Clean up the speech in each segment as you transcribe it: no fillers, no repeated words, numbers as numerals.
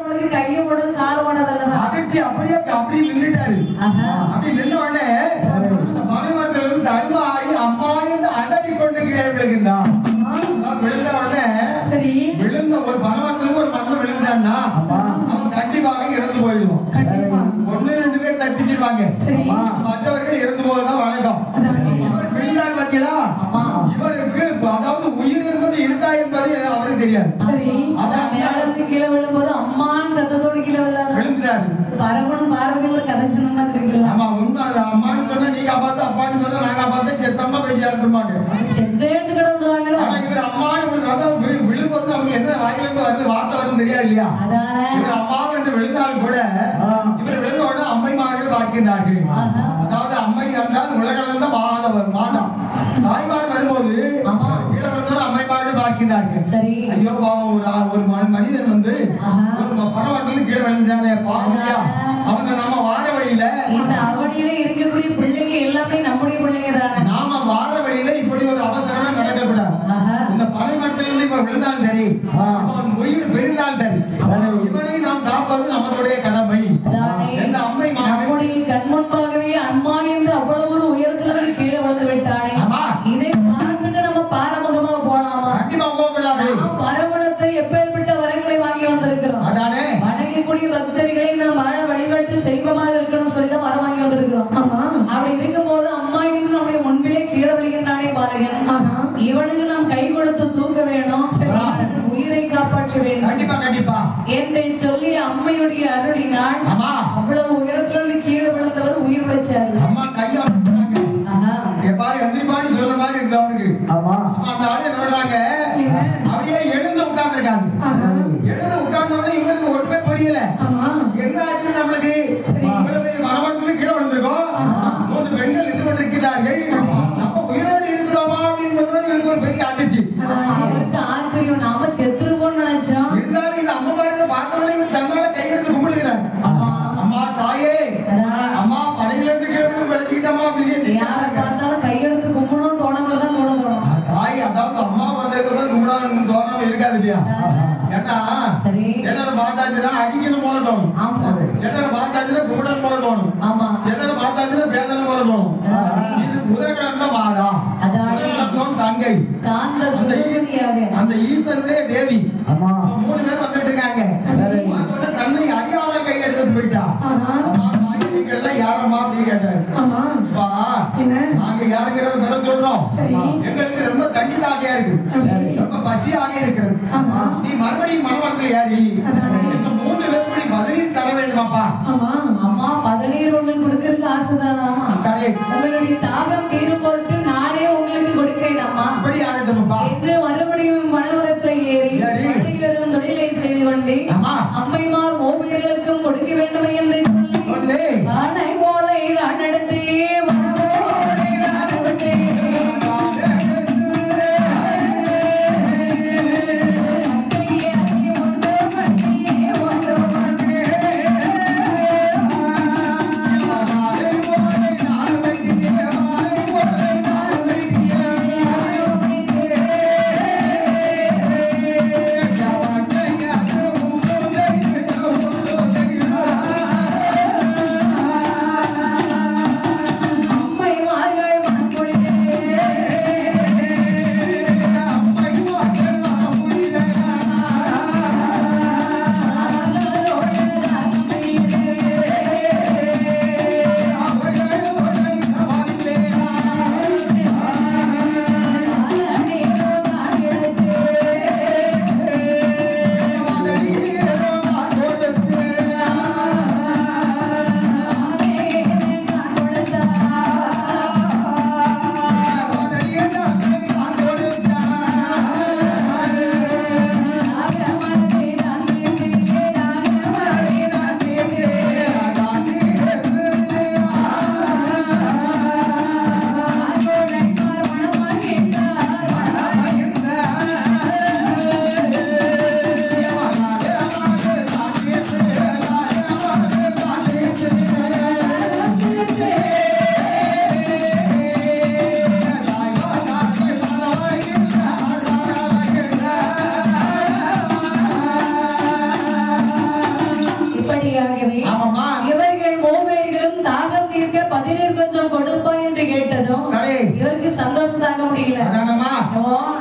நம்மளுக்கு கையை போடுறது காலை போடாதல்ல அதிர்ச்சி அப்படியே நின்றுட்டாரு. அப்படி நின்ன உடனே அந்த பனைமரத்துல இருந்து தடுமாறி அம்மா என்று அலறி கொண்டு கீழே விழுகின்றான். விழுந்த உடனே சரி விழுந்த ஒரு பனைமரத்துக்கு ஒரு மரத்துல விழுந்தான்னா அவன் கண்டிப்பாக இறந்து போயிடுவான். ஒன்னு ரெண்டு பேர் தப்பிச்சிருவாங்க, மற்றவர்கள் இறந்து போவதுதான் வழக்கம். இவர் விழுந்தார் பார்த்தீங்களா, இவருக்கு அதாவது உயிர் என்பது இருக்கா என்பது அவருக்கு தெரியாது. சரி மேலத்து கீழே விழும்போது அம்மான்னு சத்தத்தோடு கீழே விழுந்துட்டாரு. பரமணம் பாரதி ஒரு கதை சொன்ன மாதிரி இருக்குல்ல. ஆமா உண்மை. அது அம்மான்னு சொன்னா நீ காப்பாத்து, அப்பான்னு சொன்னா நான் காப்பாத்து, செத்தம்மா போய் சேர்க்க மாட்டேன். செத்தேட்டு கிடந்துருவாங்களா. ஆனா இவர் அம்மான்னு அதாவது விழும்போது நமக்கு என்ன வாயில இருந்து வருது வார்த்தை வருது தெரியாது இல்லையா. இவர் அம்மாவை என்று விழுந்தாலும் கூட இவர் விழுந்த உடனே அம்மைமார்கள் பார்க்கின்றார்கள். அதாவது அம்மை என்றால் உலகளந்த மாதா தாய்மார் வரும்போது கீழே விழுந்தோட அம்மைமார்கள் பார்க்கின்றார்கள். சரி ஐயோ பாவம் ஒரு மனிதன் வந்து ஒரு பரவாயில்ல கீழே விழுந்தானே பாவம் இல்லையா, அவங்க நாம வார வழியில இந்த அவடியில இருக்கக்கூடிய பிள்ளைங்க எல்லாமே நம்முடைய பிள்ளைங்க தானே. நாம வார வழியில இப்படி ஒரு அவசரம் நடக்கக்கூடாது. இந்த பனைமரத்திலிருந்து இப்ப விழுந்தாலும் சரி, அவன் உயிர் பெரிந்தாலும் சரி, இவனை நாம் காப்பது நம்மளுடைய கடமை. இந்த அம்மை நம்முடைய கண் முன்பாகவே அம்மா என்று அவ்வளவு ஒரு உயரத்திலிருந்து கீழே விழுந்து விட்டானே, இதை பார்த்துட்டு நம்ம பாரமுகமா போலாமா? கண்டிப்பா போகக்கூடாது. பரமணத்தை எப்பேற்பட்ட வரங்களை வாங்கி வந்திருக்கிறோம். அதானே வணங்கக்கூடிய பக்தர்களை நாம் வாழ வழிபாட்டு செய்வமாக இருக்கணும் சொல்லிதான் வர வாங்கி வந்திருக்கிறோம். அப்படி இருக்கும் போது அம்மா என்று நம்முடைய முன்பிலே கீழே விழுகின்றானே பாலகன், இவனுக்கு நாம் கை கொடுத்து தூக்க வேணும், உயிரை காப்பாற்ற வேண்டும். கண்டிப்பா கண்டிப்பா என்னை சொல்லி அம்மையுடைய அருளினாள் அவ்வளவு உயரத்திலிருந்து கீழே விழுந்தவர் உயிர் பிழைச்சார். அம்மா கையா எப்பாரு எந்திரிப்பாடி சொல்ற மாதிரி இருக்கு அவருக்கு. ஆமா அந்த ஆளு என்ன பண்றாங்க, அப்படியே எழுந்து உட்கார்ந்துருக்காங்க. எழுந்து உட்கார்ந்த உடனே இவருக்கு ஒட்டுமே புரியல, என்ன ஆச்சு நம்மளுக்கு. இவ்வளவு பெரிய மரமரத்துல கீழே விழுந்திருக்கோம், 3 பெண்கள் நின்று கொண்டிருக்கிறார்கள், நம்ம உயிரோடு இருக்கிறோமா அப்படின்னு சொன்னது இவருக்கு ஒரு பெரிய அதிர்ச்சி. அவருக்கு ஆச்சரியம், நாம செத்துருவோம்னு நினைச்சோம். இருந்தாலும் இந்த அம்மா பாருங்க பார்த்தவனே இவன் தன்னால கையெடுத்து கும்பிடுகிறார். அம்மா தாயே, அம்மா படையில இருந்து கீழே விழுந்து விளைச்சிக்கிட்டம்மா அப்படின்னு யாரை பார்த்தாலும் கையெடுத்து கும்பிடணும்னு தோணதான் தோணும். தாய் அதாவது அம்மா வந்ததுக்கு கும்பிடான்னு தோணாம இருக்காது இல்லையா. ஏன்னா சிலர் பார்த்தாச்சுன்னா அடிக்கணும் போல தோணும், சிலர் பார்த்தாச்சுன்னா கும்பிடணும் போல தோணும், சிலர் பார்த்தாச்சுன்னா பேதனை போல தோணும். இது உலகளந்த மாதா, உலகளந்தோம் தங்கை, அந்த ஈஸ்வரனுடைய தேவி. 3 பேர் வந்துட்டு இருக்காங்க. தன்னை அறியாம கை எடுத்துட்டு போயிட்டா. யாரம்மா அப்படின்னு கேட்டாரு. நாங்க யாருங்கிறத பெற சொல்றோம், எங்களுக்கு ரொம்ப தண்ணி தாகையா இருக்கு, ரொம்ப பசியாக இருக்கிறது, நீ மறுபடியும் மனவரத்தில் யாரி இந்த 3 பேருப்படி பதிலீர் தர வேண்டுமாப்பா. அம்மா பதநீர் உங்களுக்கு கொடுக்கறதுக்கு ஆசைதானாமா. உங்களுடைய தாகம் தீரும் பொருட்டு நானே உங்களுக்கு கொடுக்கிறேன் அம்மா. அப்படி ஆகட்டும்ப்பா என்று மறுபடியும் மனவரத்தில் ஏறி வழியரும் தொழிலை செய்து கொண்டு அம்மைமார் ஓவியர்களுக்கும் கொடுக்க வேண்டும் என்று சொல்லி ஆனை ஓலை நடந்தே அடுத்தபடியாகவே இவர்கள் மூவர்களும் தாகம் தீர்க்க பதினீர் கொஞ்சம் கொடுப்பா என்று கேட்டதும் இவருக்கு சந்தோஷம் தாங்க முடியல.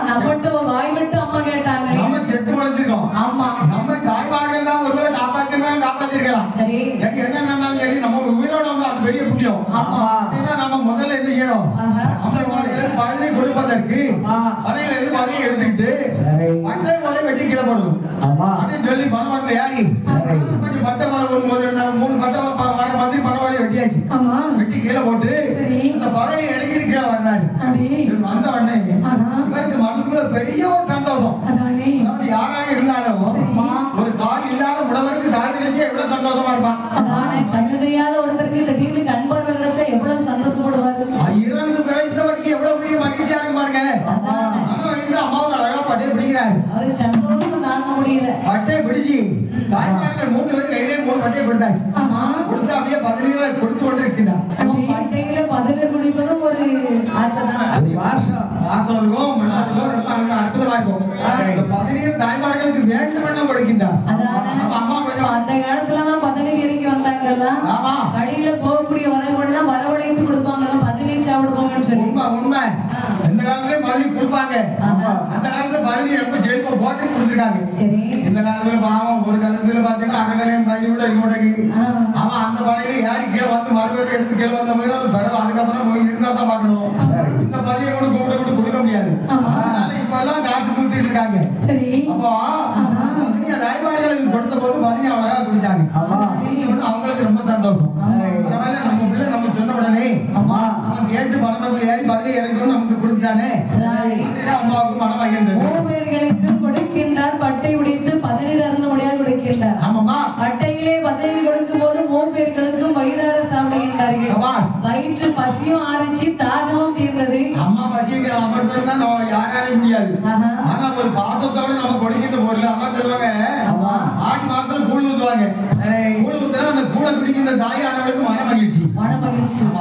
நம்மட்டு வாய் விட்டு அம்மா கேட்டாங்க. நம்ம செத்து வளர்த்திருக்கோம். ஆமா, நம்ம தாய்மார்கள் தான் ஒருவேளை காப்பாத்திருக்கலாம். சரி சரி, என்ன நடந்தாலும் சரி நம்ம உயிரோட வந்து அது பெரிய புண்ணியம். ஆமா, நம்ம முதல்ல என்ன செய்யணும்? அம்மை வாழையில பதினை கொடுப்பதற்கு பதினையில இருந்து பதினை எடுத்துக்கிட்டு பட்டை வாழை வெட்டி கீழே போடணும். அப்படின்னு சொல்லி பணவாட்டில யாரி கொஞ்சம் பட்டை வாழை மூணு பட்டை வர மாதிரி பணவாழை வெட்டியாச்சு. வெட்டி கீழே போட்டு அந்த பதவியை இறங்கிட்டு கீழே வந்தாரு. வந்த உடனே இவருக்கு மனசுக்குள்ள பெரிய ஒரு சந்தோஷம். அதாவது யாராக இருந்தாலும் ஒரு கால் இல்லாத உடம்புக்கு கால் கிடைச்சா எவ்வளவு சந்தோஷமா இருப்பான். கண்ணு தெரியாத ஒருத்தருக்கு திடீர்னு கண் பார்வை கிடைச்சா எவ்வளவு சந்தோஷப்படுவாரு. இறந்து பிறந்த வரைக்கும் எவ்வளவு பெரிய மகிழ்ச்சியா இருக்கு பாருங்க. அம்மாவுக்கு அழகா பட்டையை பிடிக்கிறாரு. அவருக்கு சந்தோஷம் தாங்க முடியல. பட்டையை பிடிச்சி தாய்மார்கள் 3 பேர் கையிலே 3 பட்டையை கொடுத்தாச்சு. கொடுத்து அப்படியே பதினீரை கொடுத்து கொண்டு இருக்கின்றார். பட்டையில பதினீர் குடிப்பதும் ஒரு ஆசைதான். ஆசை இருக்கும், ரொம்ப அற்புதமா இருக்கும். பதினீர் தாய்மார்களுக்கு வேண்டும் கொடுக்கின்றார். அந்த காலத்துல பதினீர் இறங்கி வந்தாங்கல்ல, வழியில போகக்கூடிய வரவெல்லாம் வரவழைத்து கொடுப்பாங்கல்ல, பதினீர் சாப்பிடுவாங்கன்னு சொல்லி. உண்மை. இந்த காலத்துல பதினீர் கொடுப்பாங்க. அந்த காலத்துல பதினீர் ரொம்ப செழிப்பா போட்டு கொடுத்துருக்காங்க. இந்த காலத்துல பாவம் ஒரு காலத்துல பாத்தீங்கன்னா அகலையும் பதினீர் கூட இருக்க மாட்டேங்குது. ஆமா, அந்த பதினீர் யாரு கீழே வந்து மறுபடியும் எடுத்து கீழே வந்த மாதிரி அதுக்கப்புறம் இருந்தா தான் பாக்கணும். இந்த பதினீர் கூட கூப்பிட கொடுக்க முடியாது. அதனால இப்ப எல்லாம் காசு கொடுத்துட்டு இருக்காங்க. அப்போ பதினீர் தாய்மார்களுக்கு கொடுத்த போது பதினீர் அழகா குடிச்சாங்க. அவங்களுக்கு ரொம்ப சந்தோஷம். அதனால நம்ம பிள்ளை நம்ம சொன்ன உடனே அவன் கேட்டு பணமத்தில் ஏறி பதினீர் இறக்கணும் நமக்கு கொடுத்தானே, அம்மாவுக்கு மனம் வாங்கின்றது. மூவர்களுக்கு கொடுக்கின்றார். பட்டை உடைத்து பதினீர் அருந்த முடியாது கொடுக்கின்றார். பட்டையிலே பதினீர் கொடுக்கும் போது மூவர்களுக்கும் வயிறார சாப்பிடுகின்றார்கள். வயிற்று பசியும் ஆரம்பிச்சு தாகமும் தீர்ந்தது. அம்மா பசிக்கு அமர்ந்தா நம்ம யாராலையும் முடியாது. ஆனா ஒரு பாசத்தோட நம்ம கொடுக்கின்ற பொருள் அம்மா சொல்லுவாங்க, ஆடி மாசத்துல கூழ் ஊத்துவாங்க. கூழ் ஊத்துனா அந்த கூழை குடிக்கின்ற தாயானவளுக்கு மன மகிழ்ச்சி.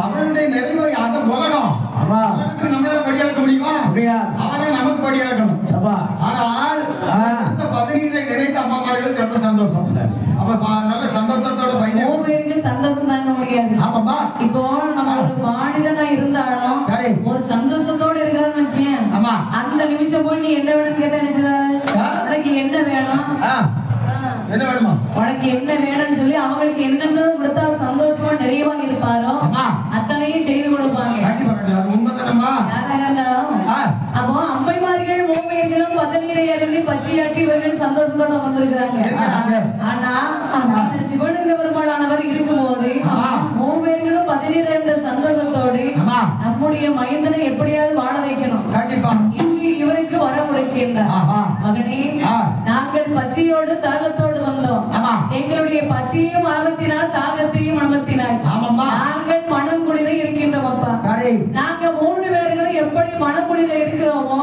அவனுடைய நிறைவு அந்த உலகம். நம்மளால படி இழக்க முடியுமா? அவனே நமக்கு படி இழக்கணும். ஆனால் இந்த பதினீரை நினைத்த அம்மாமார்களுக்கு ரொம்ப சந்தோஷம். அப்ப நல்ல சந்தோஷத்தோட பையன் சந்தோஷம் தாங்க முடியாது. இப்போ நம்ம ஒரு மானிடனா இருந்தாலும் ஒரு சந்தோஷத்தோட இருக்கிறான்னு வச்சேன், அந்த நிமிஷம் போய் நீ என்ன வேணும்னு கேட்டா நினைச்சதாரு உனக்கு என்ன வேணும், என்ன வேணுமா, உனக்கு என்ன வேணும்னு சொல்லி அவங்களுக்கு என்னென்ன கொடுத்தா சந்தோஷமா நிறைவா இருப்பாரோ அத்தனையும் செய்து கொடுப்பாங்க. யாராக இருந்தாலும். அப்போ அம்மைமார்கள் மூமையர்களும் பதினீரை அருந்தி பசியாற்றி இவர்கள் சந்தோஷத்தோட வந்திருக்கிறாங்க. ஆனா சிவலிங்க பெருமாளானவர் இருக்கும் போது மூமையர்களும் பதினீர் என்ற சந்தோஷத்தோடு நம்முடைய மைந்தனை எப்படியாவது வாழ வைக்கணும். இன்று இவருக்கு வர கொடுக்கின்றார். மகனே, நாங்கள் பசியோடு தாகத்தோடு வந்தோம். எங்களுடைய பசியையும் அமர்த்தினார், தாகத்தையும் அமர்த்தினார். நாங்கள் மனம் குளிர இருக்கின்றோம். அப்பா, நாங்க 3 பேர்களும் எப்படி மனம் குளிர இருக்கிறோமோ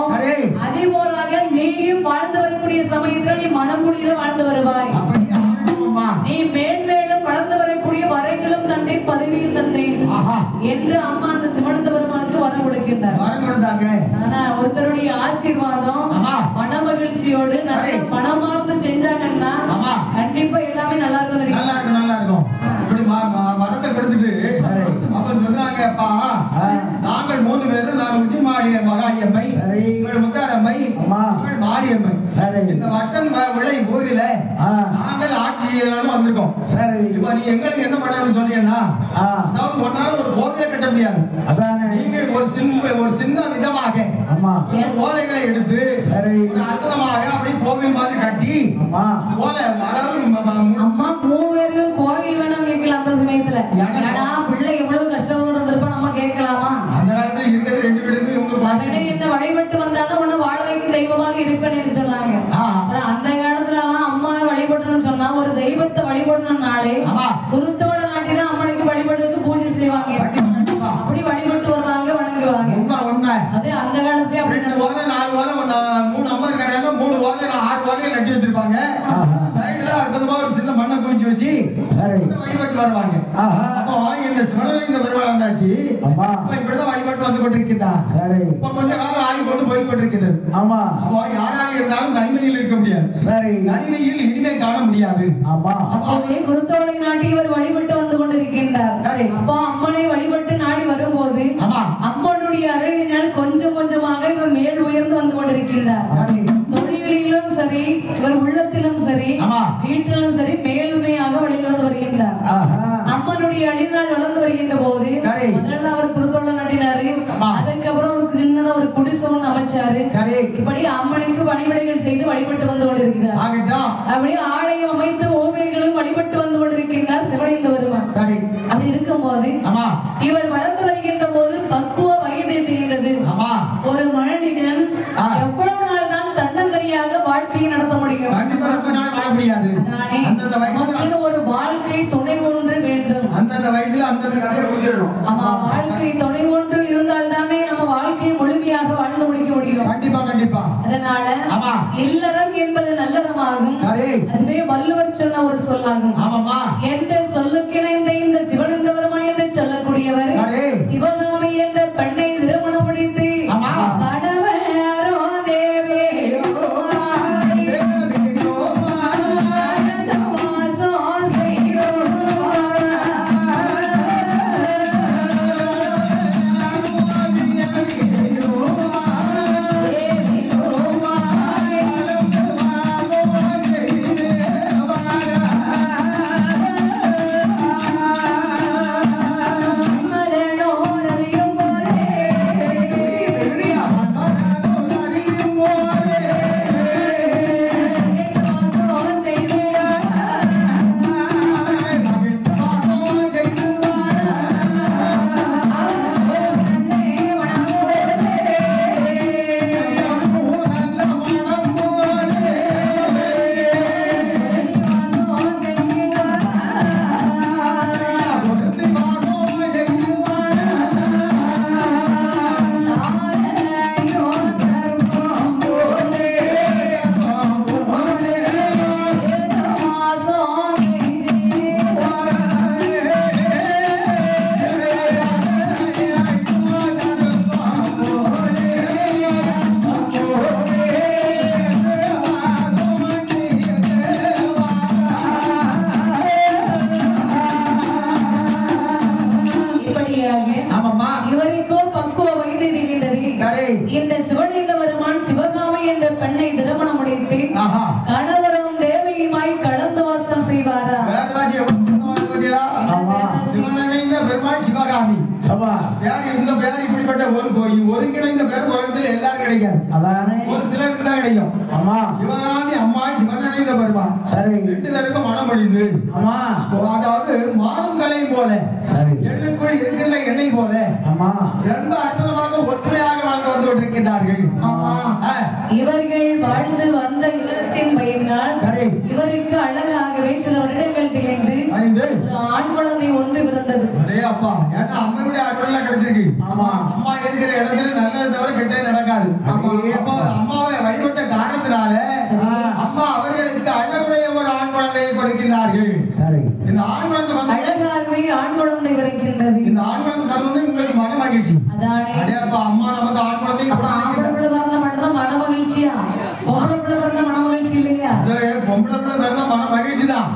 அதே போலாக நீயும் வாழ்ந்து வரக்கூடிய சமயத்துல நீ மனம் குளிர வாழ்ந்து வருவாய். நீ மேன்மேலும் வளர்ந்து வரக்கூடிய வரைகளும் தந்தை பதவியும் தந்தேன் என்று அம்மா அந்த சிவனந்த பெருமானுக்கு வரம் கொடுக்கின்றார். ஆனா ஒருத்தருடைய ஆசீர்வாதம் மன மகிழ்ச்சியோடு நல்ல மனமார்ந்து செஞ்சாங்கன்னா கண்டிப்பா எல்லாமே நல்லா இருக்கும். நல்லா இருக்கும். இப்படி மரத்தை கொடுத்துட்டு அப்ப சொல்றாங்க, அப்பா நாங்கள் 3 பேரும் நான் உச்சிமாடிய மகாளியம்மை, முத்தாரம்மை, மாரியம்மை, இந்த வட்டன் விளை ஊரில நாங்கள் ஆட்சி செய்யலாம்னு வந்திருக்கோம். இப்ப நீ எங்களுக்கு என்ன பண்ணணும்னு சொன்னீங்கன்னா, அதாவது ஒரு நாள் ஒரு கோவிலை கட்ட முடியாது. நீங்க ஒரு சின்ன விதமாக ஓலைகளை எடுத்து ஒரு அற்புதமாக அப்படியே கோவில் மாதிரி கட்டி ஓலை, அதாவது அம்மா 3 பேருக்கும் கோவில் வேணும் கேட்கல. அந்த சமயத்துல பிள்ளை எவ்வளவு கஷ்டப்பட்டு இருந்திருப்போம் நம்ம கேட்கலாமா? அந்த காலத்துல இருக்கிறது 2 வீடுக்கு இவங்க மகனே என்ன வழிபட்டு வந்தாலும் உன்னை வாழ வைக்கும் தெய்வமாக இருப்பேன்னு சொன்னாங்க. அந்த காலத்துல அம்மா வழிபட்டணும்னு சொன்னா ஒரு தெய்வத்தை வழிபடணும்னாலே குருத்தோட நாட்டிதான் அம்மனுக்கு வழிபடுறதுக்கு பூஜை செய்வாங்க. அப்படி வழிபட்டு வருவாங்க, வணங்குவாங்க. அது அந்த காலத்துல அப்படி 4 ஓலை 3 அம்மா இருக்காங்க, 3 ஓலை 6 ஓலையை நட்டி வச்சிருப்பாங்க. சைடுல அற்புதமா ஒரு சின்ன மண்ணை குவிச்சு வச்சு வழிபட்டு வருவாங்க. அப்போ இந்த சிவனில் இந்த பெருமாள் ஆண்டாச்சு. ஆமா. இப்ப இப்படிதான் வழிபாட்டு வந்து கொண்டிருக்கின்றார். சரி. இப்ப கொஞ்ச காலம் ஆகி கொண்டு போய் கொண்டிருக்கிறது. ஆமா. அப்போ யாராக இருந்தாலும் தனிமையில் இருக்க முடியாது. சரி. தனிமையில் இனிமே காண முடியாது. ஆமா. அப்போதே குருத்தோலை நாட்டி இவர் வழிபட்டு வந்து கொண்டிருக்கின்றார். அப்பா அம்மனை வழிபட்டு நாடி வரும்போது அம்மனுடைய அருளினால் கொஞ்சம் கொஞ்சமாக இவர் மேல் உயர்ந்து வந்து கொண்டிருக்கின்றார். தொழிலிலும் சரி, இவர் உள்ளத்திலும் சரி, வீட்டிலும் சரி மேல்மையாக வழிநடந்து வருகின்றார். அம்மனுடைய அழினால் வளர்ந்து வருகின்ற போது முதல்ல அவர் குருத்தோலை நாட்டினாரு. அதுக்கப்புறம் ஒரு சின்னதா ஒரு குடிசோன்னு அமைச்சாரு. இப்படி அம்மனுக்கு பணிவிடைகள் செய்து வழிபட்டு வந்து கொண்டிருக்கிறார். அப்படியே ஆலயம் அமைத்து ஓவியர்களும் வழிபட்டு வந்து கொண்டிருக்கின்றார் சிவனைந்து வருவான். அப்படி இருக்கும் போது இவர் வளர்ந்து வருகின்ற போது பக்குவ வயதை தெரிந்தது. ஒரு மனிதன் எவ்வளவு நாள் தான் தன்னந்தனியாக வாழ்க்கையை நடத்த முடியும்? ஒரு வாழ்க்கை துணை ஒன்று வேண்டும். ஆமா, வாழ்க்கை துணை ஒன்று இருந்தால் தானே நம்ம வாழ்க்கையை முழுமையாக வாழ்ந்து முடிக்க முடியும். கண்டிப்பா கண்டிப்பா. அதனால இல்லறம் என்பது நல்லறமாகும். அதுவே வள்ளுவர் சொன்ன ஒரு சொல்லாகும். என்ற சொல்லுக்கிணைந்த இந்த சிவனந்த பெருமான் என்று சொல்லக்கூடியவர் சிவகாமி என்ற பெண்ணை திருமணம் முடித்து கடவரோ தேவேயோ இந்த சிவனேந்த பெருமான் சிவகாமி என்ற பெண்ணை திருமணம் முடித்து கணவரும் தேவியுமாய் கலந்து வாசம் செய்வாரா? சிவனேந்த பெருமான் சிவகாமி இந்த பேர் இப்படிப்பட்ட ஒருங்கிணைந்த பேர் உலகத்தில் எல்லாரும் கிடைக்காது. ஒரு சிலருக்கு தான் கிடைக்கும். சிவகாமி அம்மா சிவனேந்த பெருமான் ரெண்டு பேருக்கும் மனம் அழிந்து அதாவது மானும் கலையும் போல எள்ளுக்குள் இருக்கின்ற எண்ணெய் போல ரொம்ப அற்புதமாக ஒற்றுமையாக வாழ்ந்து வந்து கொண்டிருக்கின்றார்கள். இவர்கள் வாழ்ந்து வந்த இல்லத்தின் பயனால் இவருக்கு அழகாகவே சில வருடங்கள் திகழ்ந்து ஆண் குழந்தை ஒன்று பிறந்தது. அப்பா ஏன்னா அம்மையுடைய அருள் கிடைச்சிருக்கு. அம்மா இருக்கிற இடத்துல நல்லது தவிர கெட்டது நடக்காது. அம்மாவை வழிபட்ட காரணத்தினால அம்மா அவர்களுக்கு அழகுடைய ஒரு ஆண் குழந்தையை கொடுக்கின்றார்கள். இந்த ஆண் குழந்தை அழகாகவே ஆண் குழந்தை பிறக்கின்றது. இந்த ஆண் குழந்தை பிறந்தது உங்களுக்கு மன மகிழ்ச்சி. அதானே அப்பா அம்மா நமக்கு ஆண் குழந்தை பிறந்த மட்டும்தான் மன மகிழ்ச்சியா? பொம்பளை பிள்ளை பிறந்த மன மகிழ்ச்சி இல்லையா? பொம்பளை பிள்ளை பிறந்த மன மகிழ்ச்சி தான்.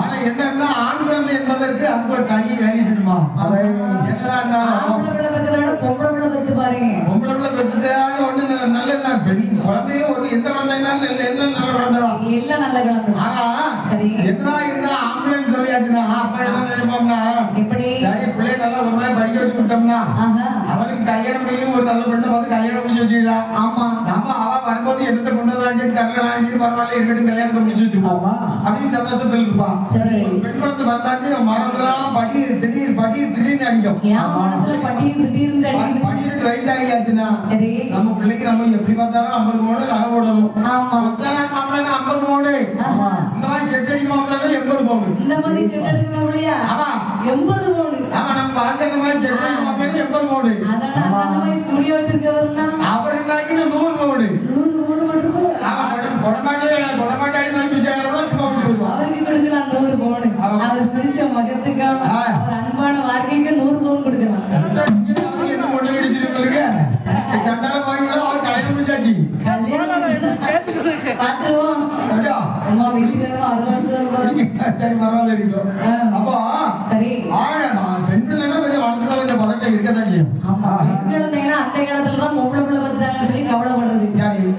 ஆனா என்னன்னா ஆண் குழந்தை என்பதற்கு அதுக்கு ஒரு தனி வேலை செய்யணுமா? பொம்பளை பிள்ளை பெற்றத விட பொம்பளை பிள்ளை பெற்று பாருங்க. பொம்பளை பிள்ளை பெற்றதால ஒண்ணு நல்லதுதான். பெண் குழந்தையும் ஒரு எந்த குழந்தைனாலும் எல்லாம் நல்ல குழந்தைதான். எல்லாம் நல்ல குழந்தை. ஆனா சரி எத்தனா இருந்தா ஆம்புலன்ஸ் சொல்லியாச்சுன்னா அப்ப என்ன நினைப்போம்னா எப்படி சரி பிள்ளை நல்லா ஒரு மாதிரி படிக்க வச்சு விட்டோம்னா அவனுக்கு கல்யாணம் பண்ணி ஒரு நல்ல பெண்ணை பார்த்து கல்யாணம் முடிச்சு வச்சுக்கலாம். ஆமா நம்ம அவ வரும்போது எந்த கொண்டு வந்தாலும் தரலாம் சரி பரவாயில்ல இருக்கட்டும் கல்யாணத்தை முடிச்சு வச்சுக்கோமா அப்படின்னு சந்தோஷத்தில் இருப்பான். பெண் குழந்தை வந்தாச்சு மனதெல்லாம் திடீர்னு அடிக்கும். படிட்டு வயசாகியாச்சுன்னா நம்ம பிள்ளைக்கு நம்ம எப்படி பார்த்தாலும் 50 மூணு நகை போடணும். 50 மூணு இந்த மாதிரி செட் அடிக்க மாப்பிள்ளை 80 மூணு இந்த மாதிரி செட் அடிக்க மாப்பிள்ளையா? ஆமா 80 மூணு. ஆமா நம்ம வாழ்க்கை மாதிரி செட் அடிக்க மாப்பிள்ளை 80 மூணு. அதான் அந்த மாதிரி ஸ்டுடியோ வச்சிருக்கவர்னா அவர் என்னாக்கி 100 மூணு 100 மூணு மட்டும் அவருக்கு கொடுக்கலாம் 100 மூணு. அவர் சிரிச்ச மகத்துக்கு அவர் அன்பான வார்த்தைக்கு பரவாயில்ல இருக்கும். அப்போ சரி பெண்கள் கொஞ்சம் மனசுல கொஞ்சம் பதட்டம் இருக்கதான் செய்யும். பெண்கள் அந்த காலத்துல தான் பொம்பளை பிள்ளை பத்துறாங்கன்னு சொல்லி கவலைப்படுறது.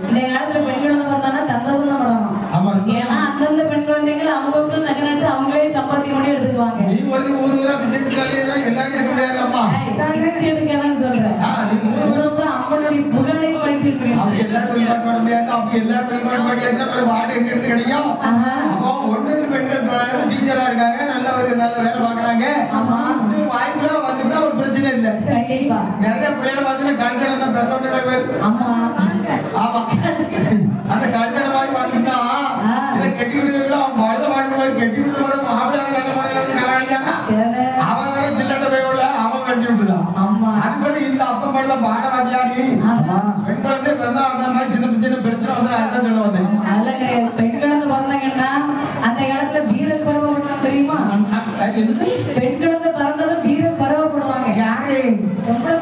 இந்த காலத்துல பெண்கள் பார்த்தானா சந்தோஷம் தான் படணும். ஏன்னா அந்தந்த பெண் குழந்தைகள் அவங்களுக்கு நகை நட்டு அவங்களே சம்பாத்தியம் பண்ணி எடுத்துக்குவாங்க. நீ ஒரு ஊர் ஊரா பிச்சை எடுக்கலாம் எல்லாரும் எடுக்க முடியாதுல்லம்மா. பிச்சை எடுக்கலாம்னு சொல்றேன். அம்மனுடைய புகழை படிச்சுட்டு அப்படி எல்லாரும் வெளிப்பாடு பண்ண முடியாது. அப்படி எல்லாரும் வெளிப்பாடு பண்ணியாச்சுன்னா வாடகை எங்க எடுத்து கிடைக்கும். அப்போ ஒன்று பெண்கள் டீச்சரா இருக்காங்க, நல்ல வேலை பாக்குறாங்க. வாய்ப்புலாம் வந்துட்டா ஒரு பிரச்சனை இல்லை. நிறைய பிள்ளைகளை பார்த்தீங்கன்னா கல்கடை பெருந்தோட பேர். ஆமா அந்த கல்கடை மாதிரி வந்துட்டா இதை கட்டி விடுவீங்களோ மருத வாங்கி போய் கட்டி விடுற மாப்பிள்ளை நல்ல மாதிரி அவன் தானே சில்லட்ட போய் உள்ள அவன் கட்டி விட்டுதான். அது பிறகு இந்த அப்ப மட்டும் தான் பாட வாத்தியாரி பெண் குழந்தை பிறந்தா அந்த மாதிரி சின்ன சின்ன பிரச்சனை வந்து அதுதான் சொல்ல வந்தேன். அதெல்லாம் கிடையாது. பெண் குழந்தை பிறந்தாங்கன்னா அந்த காலத்துல வீர பருவப்படுவாங்க தெரியுமா? பெண் குழந்தை பிறந்ததும் வீர பருவப்படுவாங்க. யாரு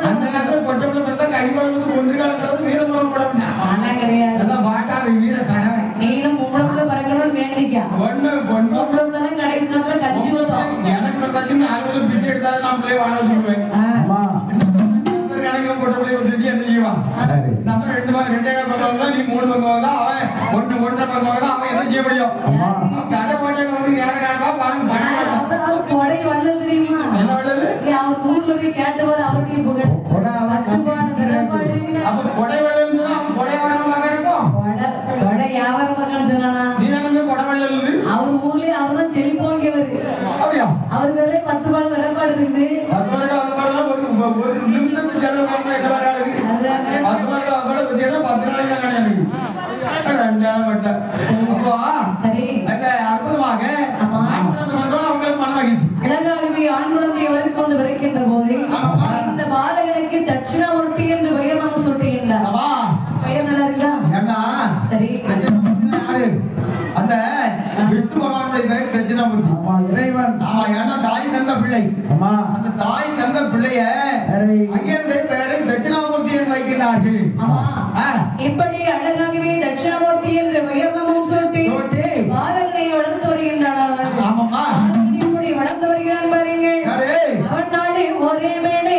அந்த காலத்துல பொட்டப்புல பிறந்தா கடிப்பாளர்களுக்கு ஒன்று காலத்துல வீர பருவப்பட அதெல்லாம் கிடையாது. அதான் பாட்டாரு வீர கரவை. நீனும் பொம்பளை பிறக்கணும்னு வேண்டிக்கா. பொம்பளை தான் கடைசி நேரத்துல கஞ்சி ஊத்தும். எனக்கு பார்த்தீங்கன்னா ஆளுகளும் பிச்சை எடுத்தாலும் நான் போய் வாழ சொல்லுவேன். பொட்டப்புளை வந்து என்ன செய்வான்? நம்ம ரெண்டே பண்ணுவாங்க, நீ 3 பண்ணுவாங்க, அவன் 1 பண்ணுவாங்க, அவன் என்ன செய்ய முடியும்? கதை பாட்டாங்க வந்து நேரம் கொடை வள்ளல் தெரியுமா? என்ன வள்ளல்? அவர் ஊர்ல போய் கேட்டவர் அவருடைய புகழ் அப்ப கொடை வள்ளல் அவன் கொடை வியாபாரம் இருக்கும். கொடை வியாபாரம் பார்க்கணும்னு சொன்னானா? நீ தானே கொடை வள்ளல். அவர் ஊர்லயே அவர் தான் செழிப்போங்கியவர். அப்படியா? அவர் பேரே 10 பால் விளையாடு இருக்குது. 10 ஒரு நிமிஷத்துக்கு செலவு பண்ணா என்ன வராது? 10 பால் அவளை பத்தியா 10 நாளைக்கு தான் கிடையாது. சரி அந்த அற்புதமாக அவங்களுக்கு மனமாகிடுச்சு. அழகாகவே ஆண் குழந்தை அவருக்கு வந்து விரைக்கின்ற போது இந்த பாலகனுக்கு தட்சிணாமூர்த்தி என்று பெயர் நாம சொல்லுகின்றார். பெயர் நல்லா இருக்குதா? சரி யாரு அந்த விஷ்ணு பகவானுடைய பெயர் தட்சிணாமூர்த்தி. இறைவன் ஏன்னா தாய் தந்த பிள்ளை. அந்த தாய் தந்த பிள்ளைய அங்கே பெயரை தட்சிணாமூர்த்தி என்று வைக்கிறார்கள். இப்படி அழகாகவே தட்சிணாமூர்த்தி என்று பெயர் நாமம் சொல்லி பாலகனை வளர்த்து வருகின்றார். இப்படி வளர்த்து வருகிறான் பாருங்கள். அவன் நாளே ஒரே மேடை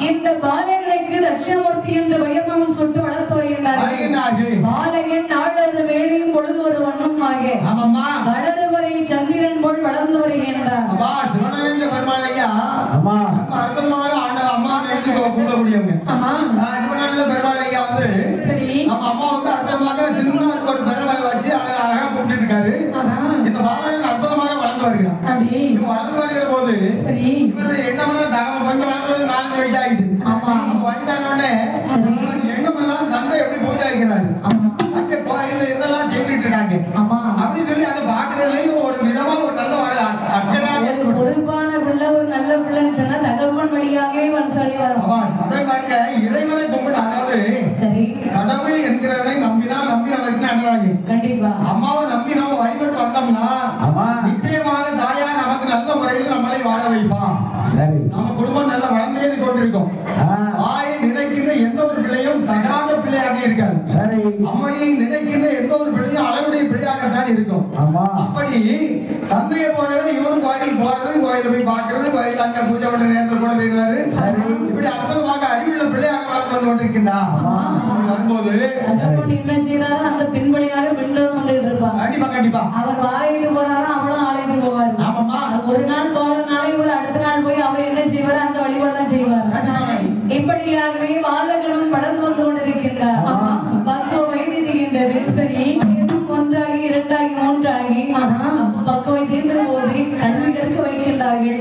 இந்த பாலகனுக்கு தட்சிணாமூர்த்தி என்று பெயர் நாமம் சுட்டு வளர்த்து வருகின்றார்கள். பாலகன் நாளொரு வேளையும் பொழுது ஒரு வண்ணமாக வளருவரை சந்திரன் போல் வளர்ந்து வருகின்றார். சிவனறிந்த பெருமாளையா அற்புதமாக அம்மா கூடக்கூடியவங்க. சிவனறிந்த பெருமாளையா வந்து நம்ம அம்மாவுக்கு அற்புதமாக சின்ன ஒரு பெருமாளை வச்சு அழகா கூப்பிட்டு இருக்காரு. இந்த பாலகன் அற்புதமாக வளர்ந்து வருகிறார். வளர்ந்து வருகிற போது இவருடைய எண்ணம் தகவல் கொஞ்சம் வளர்ந்து 4 வயசு ஆகிட்டு வயதானோடனே எண்ணமெல்லாம் தந்தை எப்படி பூஜை வைக்கிறாரு அங்கே கோயில இதெல்லாம் செய்துட்டு இருக்காங்க அப்படின்னு சொல்லி அந்த பாக்குறதுலயும் ஒரு விதமா ஒரு நல்ல பொறுப்பான பிள்ளை ஒரு நல்ல பிள்ளைன்னு சொன்னா தகவல் வழியாகவே வன்சாலி வரும். அதே பாருங்க இறைவனை கும்பிட்டு அதாவது சரி கடவுள் என்கிறவனை நம்பினவருக்கு அனுராஜி கண்டிப்பா அம்மாவை நம்பி நம்ம வழிபட்டு வந்தோம்னா நிச்சயமாக தாயார் நமக்கு நல்ல முறையில் நம்மளை வாழ வைப்பான். சரி நம்ம குடும்பம் நல்லா வளர்ந்தே கொண்டிருக்கும். தாயை நினைக்கின்ற எந்த ஒரு பிள்ளையும் தகாத பிள்ளையாக இருக்காது. சரி அம்மையை நினைக்கின்ற எந்த ஒரு பிள்ளையும் அளவுடைய பிள்ளையாகத்தான் இருக்கும். அப்படி தந்தையை போலவே இவரும் கோயில் போறது, கோயில போய் பார்க்கறது, கோயில் அங்க பூஜை பண்ற நேரத்தில் கூட போயிருவாரு. இப்படி அற்புதமாக அறிவுள்ள பிள்ளையாக வளர்ந்து வந்து கொண்டிருக்கின்றார். வரும்போது என்ன செய்யறாரு அந்த பின்படியாக பெண்களும் வந்துட்டு இருப்பாங்க. கண்டிப்பா கண்டிப்பா அவர் வாழையிட்டு போறாரு, அவளும் ஆலையிட்டு போவாரு. ஆமாமா ஒரு நாள் போன நாளை ஒரு அடுத்த நாள் போய் அவர் என்ன செய்வார் அந்த வழிபாடுதான் செய்வார். இப்படியாகவே பாலகனும் வளர்ந்து வந்து கொண்டிருக்கின்றார். 10 வயது இருக்கின்றது. சரி 1 ஆகி 2 ஆகி 3 ஆகி பக்குவை தீர்ந்த போது கல்வி கற்க வைக்கின்றார்கள்.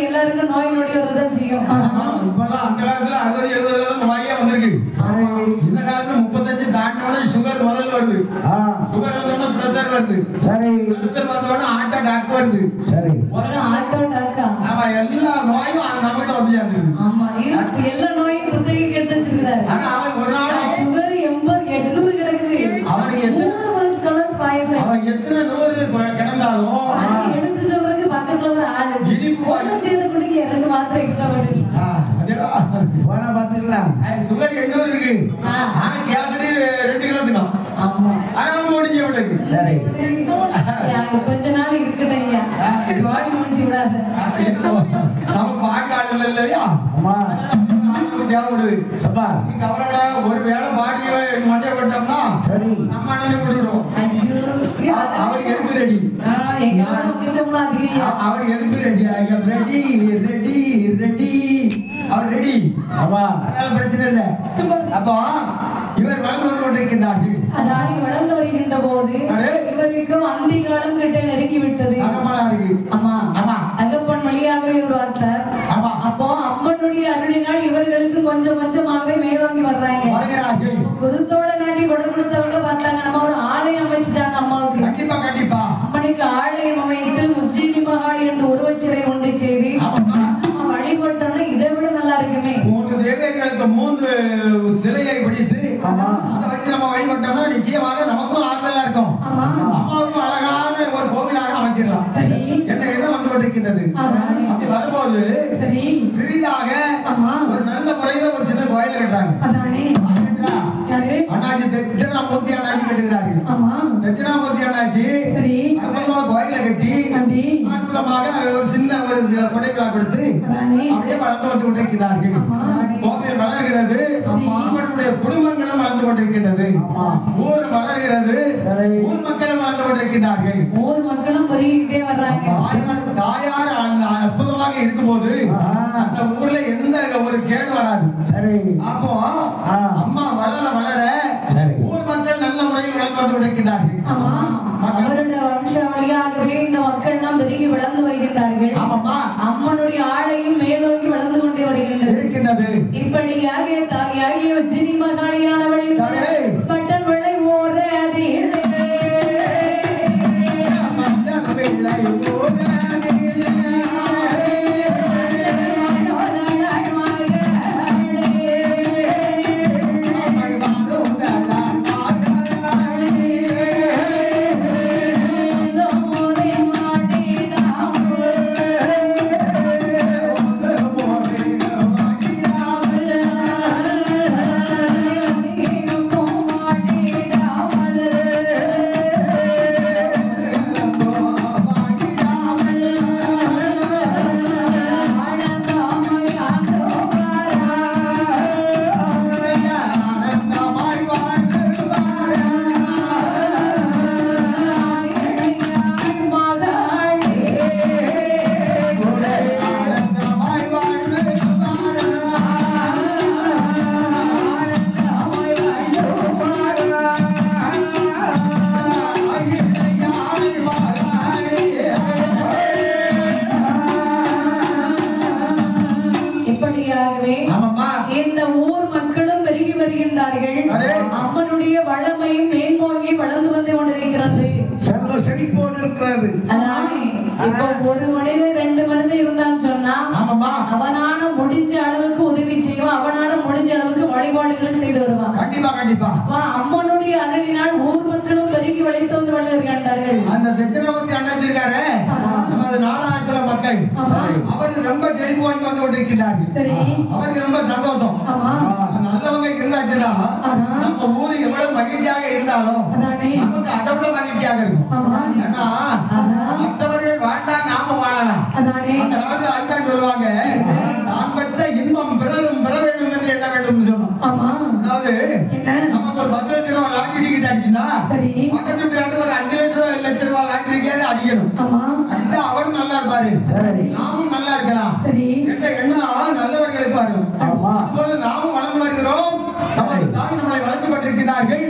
எல்லாருக்கும் நோய் நொடி வரதான் செய்யும். இப்பெல்லாம் அந்த காலத்துல 60 70 நோயே வந்திருக்கு. இந்த காலத்துல 35 தாண்டினோட சுகர் முதல்ல வருது. சுகர் வந்தோட பிரஷர் வருது. சரி. பிரஷர் வந்தோட ஹார்ட் அட்டாக் வருது. சரி. Heart attack. ஆமா, எல்லா நோயும் நம்மகிட்ட வந்து சேர்ந்துருக்கு. ஆமா, எல்லா நோயும் புத்தகை எடுத்து வச்சிருக்காரு. ஆனா அவன் ஒரு நாள் சுகர் 80 800 கிடக்குது. அவனுக்கு எத்தனை கலர்ஸ் பாயசம். அவன் எத்தனை 100 கிடந்தாலும் அது எடுத்து சொல்றதுக்கு பக்கத்துல ஒரு ஆளு. ஒண்ணு சேர்ந்து குடிங்க 2 மாத்திரை எக்ஸ்ட்ரா பண்ணிடலாம். போனா பாத்துக்கலாம். சுகர் 800 இருக்கு. ஆனா கேசரி 2 கிலோ தினம். ஆமா. ஆனா அவன் முடிஞ்ச விடுங்க. சரி. கொஞ்ச நாள் இருக்கட்டும் ஐயா. ஜாலி முடிச்சு விடாத. நம்ம பாக்க ஆள் இல்லையா? ஆமா. தேவைப்படுது. சப்பா நீ கவலைப்பட, ஒரு வேளை பாடியை மண்டை போட்டோம்னா சரி நம்ம அண்ணனை விட்டுடுவோம். அவருக்கு எதுக்கு ரெடி? எங்க முடிச்சோம்னா அதுக்கு அவருக்கு எதுக்கு ரெடி? ரெடி ரெடி ரெடி அவர் ரெடி. ஆமா, அதனால பிரச்சனை இல்லை. அப்போ இவர் வளர்ந்து வந்து கொண்டிருக்கின்றார்கள். அதானி வளர்ந்து வருகின்ற போது இவருக்கு அந்தி காலம் கிட்ட நெருங்கி விட்டது. ஆமா, அகப்பன் வழியாகவே வருவார். அப்போ அம்மனுடைய அருளினால் இவர்களுக்கு கொஞ்சம் கொஞ்சமாகவே மேலோங்கி வர்றாங்க. குருத்தோட நாட்டி கொடை கொடுத்தவங்க பார்த்தாங்க, நம்ம ஒரு ஆலயம் அமைச்சிட்டாங்க அம்மாவுக்கு. கண்டிப்பா கண்டிப்பா அம்மனுக்கு ஆலயம் அமைத்து உஜ்ஜயினி மகாளி என்ற உருவச்சிலை ஒன்று செய்து வழிபட்டோம்னா இதை விட நல்லா இருக்குமே. 3 தேவர்களுக்கு 3 சிலையை பிடித்து அதை வச்சு நம்ம வழிபட்டோம்னா நிச்சயமாக நமக்கும் ஆறுதலா இருக்கும். அம்மாவுக்கும் அழகான ஒரு கோவிலாக அமைச்சிடலாம். என்ன எண்ணம் வந்து கொண்டிருக்கின்றது. அப்படி வரும்போது சிறிதாக ஒரு நல்ல முறையில ஒரு சின்ன கோயில் கட்டுறாங்க. அண்ணாச்சி தட்சிணாமூர்த்தி அண்ணாச்சி கட்டுகிறார்கள். தட்சிணாமூர்த்தி அண்ணாச்சி அற்புதமாக கோயில கட்டி அற்புதமாக ஒரு சின்ன ஒரு கொடைவிழா கொடுத்து அப்படியே வளர்ந்து வந்து கொண்டிருக்கிறார்கள். கோவில் வளர்கிறது, அவர்களுடைய குடும்பங்களும் வளர்ந்து கொண்டிருக்கின்றது, ஊர் வளர்கிறது, ஊர் மக்களும் வளர்ந்து கொண்டிருக்கிறார்கள். ஊர் மக்களும் பெருகிட்டே வர்றாங்க. தாயார் அற்புதமாக இருக்கும்போது அந்த ஊர்ல எந்த ஒரு கேடு வராது. சரி. அப்போ அம்மா வளர வளர ஊர் மக்கள் நல்ல முறையில் வளர்ந்து வந்து கொண்டிருக்கிறார்கள். அவருடைய வம்சாவளியாகவே இந்த மக்கள் எல்லாம் பெருகி வளர்ந்து வருகின்றார்கள். அம்மனுடைய ஆலயம் மேலோங்கி வளர்ந்து கொண்டே வருகின்றது. இப்படியாக தாயாகிய உஜ்ஜயினி மகாளியானவள் பட்டன் விளை ஓராதே இந்த ஊர் மக்களும் பெருகி வருகின்றார்கள். அம்மனுடைய வளமையும் மேன்மோங்கி வளர்ந்து வந்து கொண்டிருக்கிறது. செல்வ செழிப்போடு இருக்கிறது. இப்போ ஒரு மனிதன் 2 மனிதன் இருந்தான்னு சொன்னா அவனால முடிஞ்ச அளவுக்கு உதவி செய்வான், அவனால முடிஞ்ச அளவுக்கு வழிபாடுகளை செய்து வருவான். கண்டிப்பா கண்டிப்பா. அம்மனுடைய அருளினால் ஊர் மக்களும் பெருகி வளைத்து வந்து வளர்கின்றார்கள். அந்த தட்சிணாமூர்த்தி அண்ணன் இருக்காரு, நமது நாடாளுமன்ற மக்கள் அவர் ரொம்ப செழிப்பு வாங்கி வந்து கொண்டிருக்கிறார்கள். சரி, அவருக்கு ரொம்ப சந்தோஷம். நல்லவங்க இருந்தாச்சுன்னா நம்ம ஊரு எவ்வளவு மகிழ்ச்சியாக இருந்தாலும் நமக்கு அதை விட மகிழ்ச்சியாக இருக்கும். ஏன்னா மற்றவர்கள் வாழ்ந்தால் நாம வாழலாம். அந்த காலத்துல அதுதான் சொல்லுவாங்க, நான் பெற்ற இன்பம் பிறரும் பெற வேண்டும் என்று எண்ண வேண்டும் சொன்னோம். அதாவது நமக்கு ஒரு 10 லட்சம் ரூபாய் லாட்டரி டிக்கெட் அடிச்சுன்னா பக்கத்து வீட்டுக்கு ஒரு 5 லட்சம் ரூபாய் லாட்டரி டிக்கெட் அடிக்கணும். அடிச்சா அவரும் நல்லா இருப்பாரு, நாமும் நல்லா இருக்கலாம் என்ற எண்ணம் நல்லவர்களுக்கு வரும். அதுபோல நாமும் வளர்ந்து வருகிறோம், தாய் நம்மளை வளர்த்து கொண்டிருக்கிறார்கள்.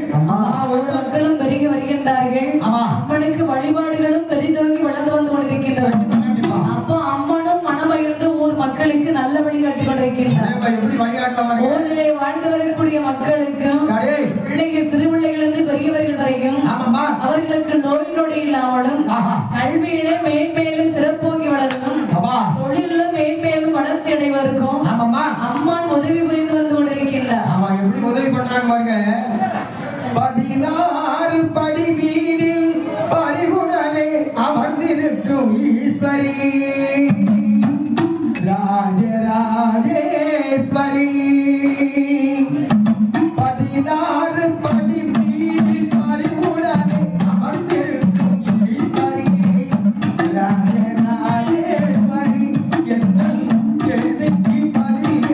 ஒரு மக்களும் பெருகி வருகின்றார்கள். அம்மனுக்கு வழிபாடுகளும் பெரிதோங்கி வளர்ந்து வந்து கொண்டிருக்கின்றனர். அப்போ அம்மனும் மனமகிழ்ந்து வழிகாட்டி கொண்டிருக்கின்றார். எப்படி வழிகாட்டலாம்? ஊரிலே வாழ்ந்து வரக்கூடிய மக்களுக்கும் பிள்ளைகள் சிறு பிள்ளைகளிலிருந்து பெரியவர்கள் வரைக்கும் அவர்களுக்கு நோய் நொடி இல்லாமலும் கல்வியிலே மேன்மேலும் சிறப்போக்கி வளரும், தொழிலும் மேன்மேலும் வளர்ச்சி அடைவதற்கும் அம்மான் உதவி புரிந்து வந்து கொண்டிருக்கின்றார். எப்படி உதவி பண்றாங்க பாருங்க. 16 படி வீதில் பறிவுடனே அமர்ந்திருக்கும் ஈஸ்வரி ராஜராஜேஸ்வரி. 16 படி வீதில் பறிவுடனே அமர்ந்திருக்கும் ஈஸ்வரி ராஜராஜேஸ்வரி. எந்த கேள்விக்கு பதில்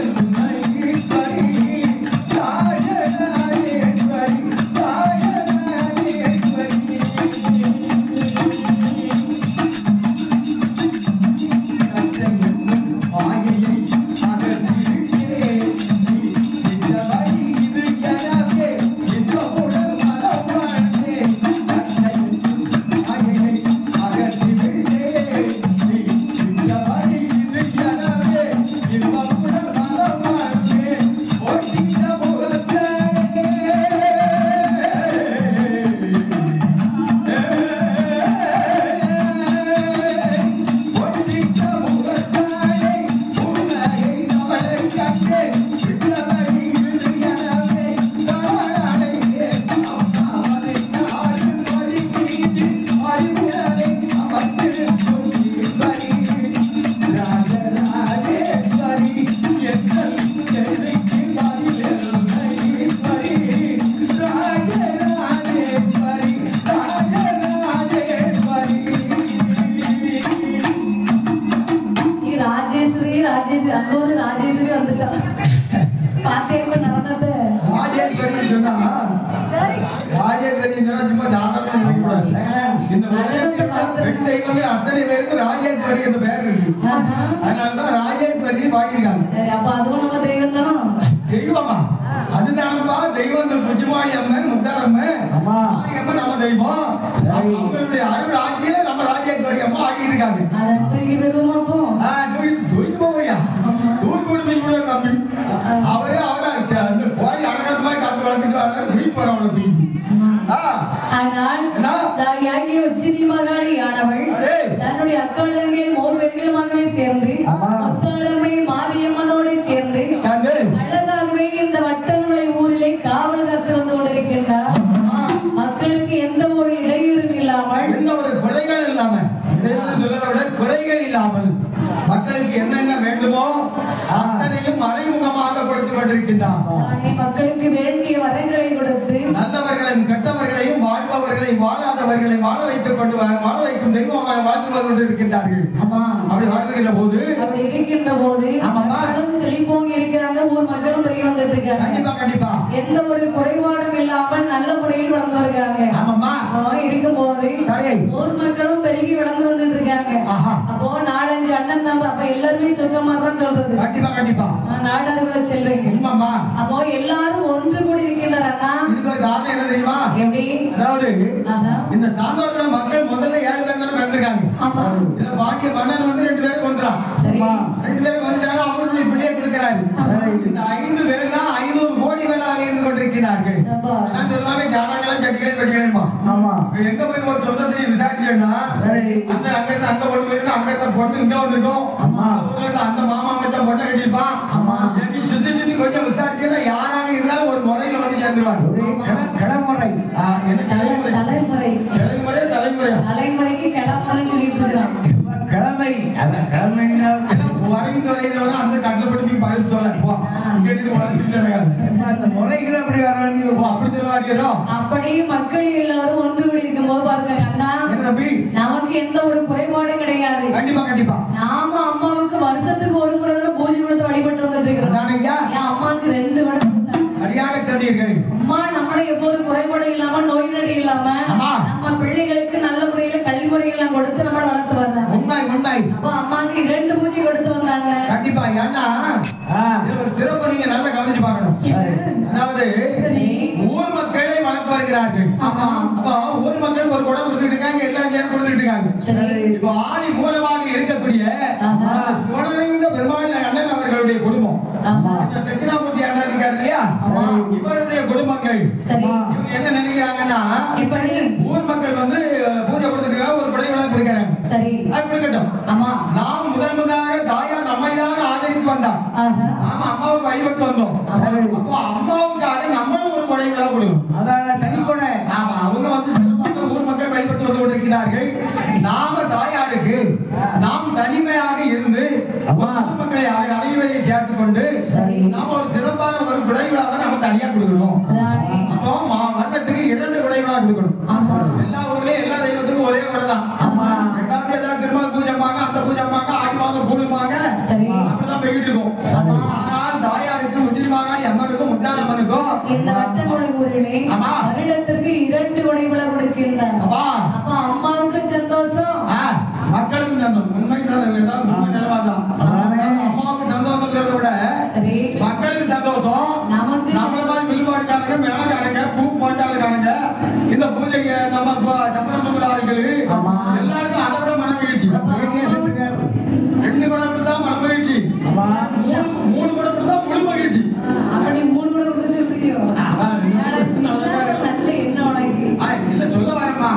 என்ன ஈஸ்வரி ராஜராஜேஸ்வரி ராஜராஜேஸ்வரி. அத்தனை பேருக்கு ராஜேஸ்வரி என்ற பெயர் இருக்கு. அதனாலதான் ராஜேஸ்வரி பாடியிருக்காங்க. அப்ப அதுவும் நம்ம தெய்வம் தானே? தெய்வமா? அதுதான்ப்பா தெய்வம். இந்த புஜ்ஜிமாடி அம்மன், முத்தாரம்மன், மாரியம்மன் நம்ம தெய்வம். அவங்களுடைய அருள் ஆட்சியில நம்ம ராஜேஸ்வரி அம்மா ஆடிட்டு இருக்காங்க. தூக்கி வருவோமா? தூக்கி போறியா? தூக்கி போட்டு கூட தம்பி அவரே அவரா அந்த கோழி அடக்கத்து மாதிரி காத்து வளர்த்துட்டு வர்றாரு. தூக்கி போற அவளை தூக்கி. ஆனால் தாயாகிய உச்சினி மகாளியானவள் தன்னுடைய அக்காளங்கள் மூவர்களுமாகவே சேர்ந்து முத்தாரம்மை மாரியம்மனோடு சேர்ந்து அழகாகவே இந்த வட்டநமலை ஊரிலே காவல் காத்து வந்து கொண்டிருக்கின்றார். மக்களுக்கு எந்த ஒரு இடையூறும் இல்லாமல் மக்களுக்கு என்னென்ன வேண்டுமோ அத்தனையும் மறைமுகமாக கொடுத்து கொண்டிருக்கின்றார். மக்களுக்கு வேண்டிய வரங்களை கொடுத்து நல்லவர்களையும் கெட்டவர்களையும் வாழ்பவர்களையும் வாழாதவர்களையும் வாழ வைக்கும் தெய்வமாக வாழ்ந்து கொண்டிருக்கின்றார்கள். அப்படி வருகின்ற போது மக்களும் செழிப்போங்கி இருக்கிறாங்க. ஊர் மக்களும் பெரிய வந்துட்டு இருக்காங்க. கண்டிப்பா கண்டிப்பா எந்த ஒரு குறைபாடும் இல்லாமல் நல்ல முறையில் வளர்ந்து வருகிறாங்க. இருக்கும் போது ஊர் மக்களும் பெருகி வளர்ந்து வந்துட்டு இருக்காங்க. அப்போ 4-5 அண்ணன் தான். அப்ப எல்லாருமே சொக்கமா தான் சொல்றது. கண்டிப்பா கண்டிப்பா நாடார்களை செல்வீங்க. அப்போ எல்லாரும் ஒன்று கூடி இருக்கின்றாரா? இதுக்கு ஒரு காரணம் என்ன தெரியுமா? எப்படி? அதாவது இந்த சாந்தோர மக்கள் முதல்ல 7 பேர் தான் வந்திருக்காங்க. இதுல பாண்டிய மன்னன் வந்து 2 பேர் கொன்றான். சரி, 2 பேர் கொன்றாரு. அவருடைய பிள்ளையை கொடுக்கிறாரு. இந்த 5 பேர் தான் 500 கோடி பேராக இருந்து கொண்டிருக்கிறார்கள். அதான் சொல்லுவாங்க ஜானங்களும் சட்டிகளும் வெட்டிகளுமா. ஆமா, எங்க போய் ஒரு சொந்தத்தையும் விசாரிச்சேன்னா அந்த அங்க இருந்து அங்க பொண்ணு போயிருக்கு, அங்க இருந்த பொண்ணு இங்க வந்திருக்கும், அந்த மாமா மச்சான் பொண்ணை கட்டியிருப்பான். சுத்தி சுத்தி கொஞ்சம் விசாரிச்சேன்னா யாராக இருந்தாலும் ஒரு முறையில வந்து சேர்ந்துருவாங்க. கிளமுறை என்ன கிளமுறை? தலைமுறை. கிளமுறை தலைமுறையா? தலைமுறைக்கு கிளமுறைன்னு சொல்லிட்டு இருக்கிறாங்க. கிழமை அதான் கிழமை வரைந்தவன அந்த கட்டில போட்டு போய் படுத்தோல அந்த முறைகள் அப்படி வராங்க. அப்படி சொல்லுவாரோ அப்படி மக்கள் எல்லாரும் ஒன்று கூடி இருக்கும் போது பாருங்க அண்ணா, நமக்கு எந்த ஒரு குறைபாடும் கிடையாது. கண்டிப்பா கண்டிப்பா நாம அம்மாவுக்கு வருஷத்துக்கு ஒரு முறை தானே பூஜை கொடுத்து வழிபட்டு வந்துட்டு இருக்கிறோம். என் அம்மாவுக்கு 2 வடை சரியாக சொன்னீர்கள். அம்மா நம்மள எப்போது குறைபாடு இல்லாம நோய் நொடி இல்லாம நம்ம பிள்ளைகளுக்கு நல்ல முறையில கல்வி முறைகள் கொடுத்து நம்மள வளர்த்து வந்தாங்க. உண்மை உண்மை. அப்ப அம்மாக்கு 2 பூஜை கொடுத்து வந்தாங்க. கண்டிப்பா. ஏன்னா இதுல ஒரு சிறப்பு நீங்க நல்லா கவனிச்சு பார்க்கணும். அதாவது ஊர் மக்களே வளர்த்து வருகிறார்கள். அப்ப ஊர் மக்கள் ஒரு குடம் கொடுத்துட்டு இருக்காங்க, எல்லாம் சேர்ந்து கொடுத்துட்டு இருக்காங்க. இப்போ ஆதி மூலமாக இருக்கக்கூடிய சிவனடைந்த பெருமாள் அண்ணன் அவர்களுடைய குடும்பம், இந்த தட்சிணாமூர்த்தி அண்ணன் இருக்காரு இல்லையா, இவருடைய குடும்பங்கள் இவங்க என்ன நினைக்கிறாங்கன்னா ஊர் மக்கள் வந்து பூஜை கொடுத்துட்டு ஒரு குடைவெல்லாம் கொடுக்கிறாங்க. சரி, அது கொடுக்கட்டும். ஆமா, நாம் முதலாக தாயார் நம்மைதான் ஆதரித்து வந்தோம். நாம அம்மாவுக்கு வழிபட்டு வந்தோம். அப்போ அம்மாவுக்காக நம்மளும் ஒரு குடைவெல்லாம் கொடுக்கணும். அதான் தனி கொடை. ஆமா, அவங்க வந்து ஊர் மக்கள் வழிபட்டு வந்து கொண்டிருக்கிறார்கள். நாம தாயாருக்கு நாம் தனிமையாக இருந்து மக்களை அனைவரையும் சேர்த்து கொண்டு நாம ஒரு சிறப்பான ஒரு குடைவிழாவை நம்ம தனியா கொடுக்கணும். அப்போ வருடத்துக்கு 2 குடைவிழா கொடுக்கணும். எல்லா ஊர்லயும் எல்லா தெய்வத்துக்கும் ஒரே குடை தான். ரெண்டாவது ஏதாவது திருமால் பூஜைப்பாங்க, அந்த பூஜைப்பாங்க, ஆடிவாங்க பூலுமாங்க, அப்படிதான் போய்கிட்டு இருக்கும். ஆனால் தாயாருக்கு உதிரிமாகாளி அம்மனுக்கும் முத்தாரம்மனுக்கும் இந்த வட்டங்குடை ஊரிலே வருடத்திற்கு 2 குடைவிழா கொடுக்கின்றார். அப்ப அம்மாவுக்கு சந்தோஷம், மக்களுக்கும் சந்தோஷம். உண்மைதான், உண்மை நிலவாதான். அம்மாவுக்கு சந்தோஷங்கிறத விட மக்களுக்கு சந்தோஷம். நமக்கு நம்மள மாதிரி வில்பாடுக்காரங்க, மேலக்காரங்க, பூ போட்டாருக்காரங்க, இந்த பூஜைக்கு நம்ம சப்பரம் தூக்குறார்கள் எல்லாருக்கும் அதை விட மன மகிழ்ச்சி. 2 குடம் கொடுத்தா மன மகிழ்ச்சி, 3 குடம் கொடுத்தா முழு மகிழ்ச்சி. அப்படி 3 குடம் கொடுத்து சொல்றீங்க. நல்ல என்ன உனக்கு இல்ல சொல்ல வரமா,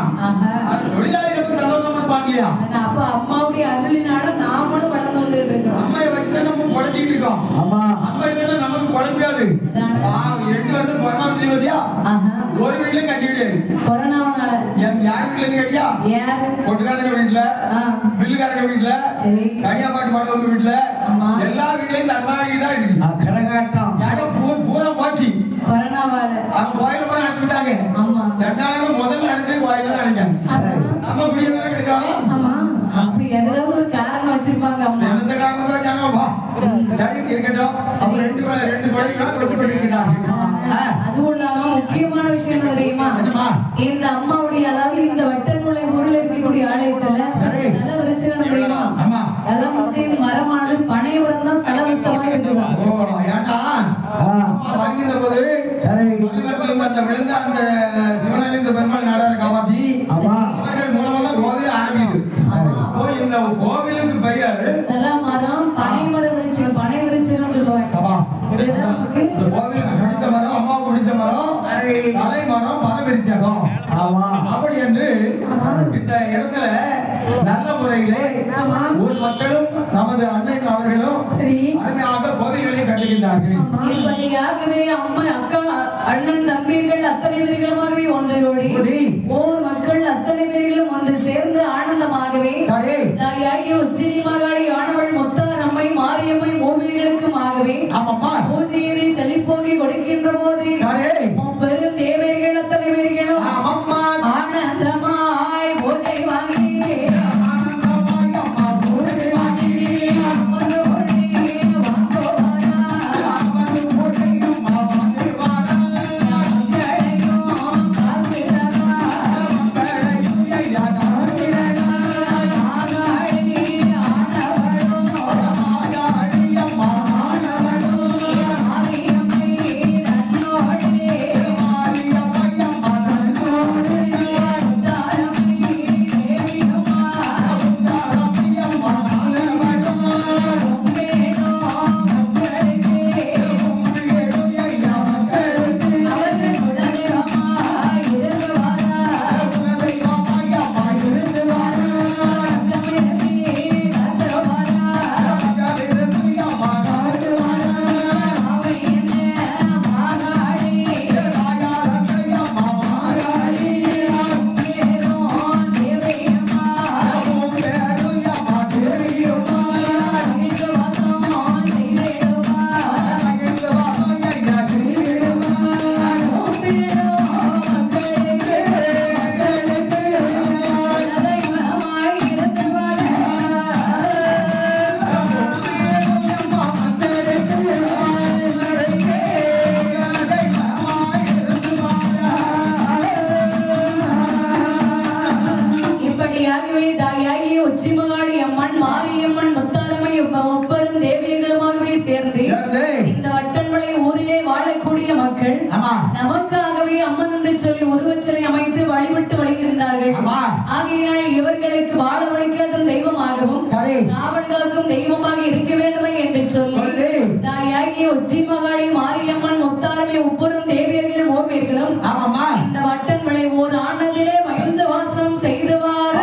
தொழிலாளிகளுக்கு சந்தோஷமா இருப்பாங்க இல்லையா? அப்ப அம்மாவுடைய அருளினால நாமளும் வளர்ந்து வந்துட்டு இருக்கோம். அம்மையை வச்சுதான் நம்ம பொழைச்சிட்டு இருக்கோம். ஆமா, அம்மா இல்லைன்னா நமக்கு பொழைக்காது. 2 வருஷம் கொரோனா செய்வதியா, ஒரு வீட்லயும் கட்டி விடு. கொரோனாவனால யார் வீட்டுல கட்டியா? பொட்டுக்காரங்க வீட்டுல, பில்லுக்காரங்க வீட்டுல, கனியா பாட்டு பாடுறவங்க வீட்டுல, எல்லா வீட்லயும் தர்மாவிதான் இருக்கு. கரகாட்டம் பூரா போச்சு கொரோனாவால. அவங்க கோயில போய் அனுப்பிட்டாங்க. ஆமா, 2000 முதல்ல அனுப்பி கோயில தான் அனுப்பிட்டாங்க. நம்ம குடியேறாங்க கிடைக்காதா? ஆமா, அப்ப ஏதாவது ஒரு காரணம் வச்சிருப்பாங்க. அம்மா எந்த காரணம் வச்சாங்கப்பா? சரி இருக்கட்டும். அப்ப 2 கோயிலா கொடுத்து கொண்டிருக்கிறாங்க. அதுவும் இல்லாம முக்கியமான விஷயம் என்ன தெரியுமா? இந்த அம்மாவுடைய அதாவது இந்த வட்டன்முளை ஊரில் இருக்கக்கூடிய ஆலயத்துல நல்ல விருட்சம் தெரியுமா? தலமுத்தின் மரமானது பனைமரம் தான் தலவஸ்தமா இருக்குதா. வருகின்ற போது விழுந்த அந்த சிவனேந்திர பெருமாள் நாடார காப்பாத்தி அவர்கள் மூலமா தான் கோவில் ஆரம்பிக்குது. அப்போ இந்த கோவிலுக்கு பெயர் தலமரம் பனைமர விருட்சம். பனை விருட்சம் சொல்லுவாங்க. இந்த கோவிலுக்கு பிடித்த மரம், அம்மாவுக்கு பிடித்த மரம் தலை மரம், பனை விருட்சம். அப்படி என்று இந்த இடத்துல நல்ல முறையிலே ஊர் மக்களும் நமது அன்னை அவர்களும் அருமையாக கோவில்களை கட்டுகின்றார்கள். இப்படியாகவே அம்மா, அக்கா, அண்ணன், தம்பிகள் அத்தனை பேர்களுமாகவே ஒன்றை ஓடி ஊர் மக்கள் அத்தனை பேர்களும் ஒன்று சேர்ந்து ஆனந்தமாகவே தாயாகிய உச்சினி மகாளி ஆனவள் முத்தார பூஜையை செழிப்போக்கி கொடுக்கின்ற போது பெரும் தேவர்கள் அத்தனை பேர்களும் ஆனந்தமாய் பூஜை வாங்கி உச்சிமகாளி அம்மன் மாரியம்மன் முத்தாரம்மை ஒப்பரும் தேவியர்களுமாகவே சேர்ந்து இந்த வட்டன்மலை ஊரிலே வாழக்கூடிய மக்கள் நமக்காகவே அம்மன் என்று சொல்லி உருவச்சிலை அமைத்து வழிபட்டு வருகின்றார்கள். ஆகையினால் இவர்களுக்கு வாழ வழிகாட்டும் தெய்வமாகவும் காவல் காக்கும் தெய்வமாக இருக்க வேண்டுமே என்று சொல்லி தாயாகிய உச்சிமகாளி மாரியம்மன் முத்தாரம்மை ஒப்பரும் தேவியர்கள் ஓவியர்களும் இந்த வட்டன்மலை ஓர் ஆனதிலே மகிழ்ந்து வாசம் செய்துவார்.